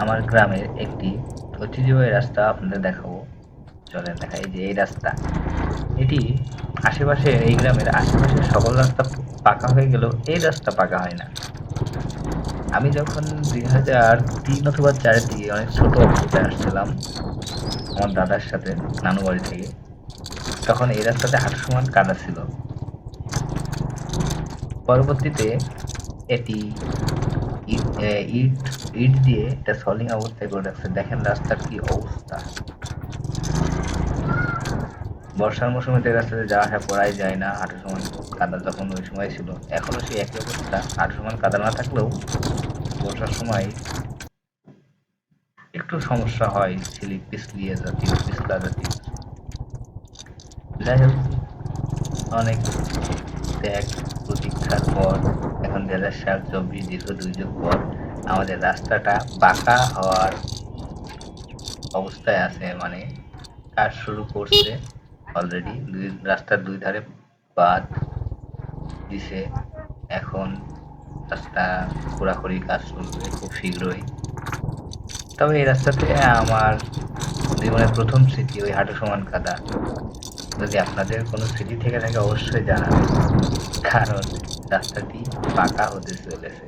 আমার গ্রামের একটি ঐতিহ্যবাহী রাস্তা আপনাদের দেখাবো। চলেন দেখাই। এই যে এই রাস্তা, এটি এই গ্রামের আশেপাশের সকল রাস্তা পাকা হয়ে গেলেও এই রাস্তা পাকা হয় না। আমি যখন 2003 অথবা 4-এর দিকে অনেক ছোট অবস্থায় আসছিলাম আমার দাদার সাথে নানু বাড়ি থেকে, তখন এই রাস্তাতে হাঁটু সমান কাদা ছিল। পরবর্তীতে এটি ইট ইট ইট দিয়ে এটা সলিং অবস্থায় করে রাখছে। দেখেন রাস্তার কি অবস্থা। বর্ষার মৌসুমে তো এই রাস্তাতে যাওয়া আসা করাই যায় না, হাঁটু সমান কাদা যখন ওই সময় ছিল। এখনো সেই একই অবস্থা, হাঁটু সমান কাদা না থাকলেও বর্ষার সময় একটু সমস্যা হয়, স্লিপ পিছলিয়ে জাতীয় পিছলা জাতীয়। যাই হোক, অনেক ত্যাগ প্রতীক্ষার পর এখন 2024 দীর্ঘ 2 যুগ পর আমাদের রাস্তাটা বাঁকা হওয়ার অবস্থায় আছে। মানে কাজ শুরু করছে অলরেডি, রাস্তার দুই ধারে বাঁধ দিছে। এখন রাস্তা খোঁড়াখুড়ি কাজ চলবে খুব শীঘ্রই। তবে এই রাস্তাতে আমার জীবনের প্রথম স্মৃতি ওই হাঁটু সমান কাদা। যদি আপনাদের কোনো স্মৃতি থেকে থাকে অবশ্যই জানাবেন, কারণ রাস্তাটি পাকা হতে চলেছে।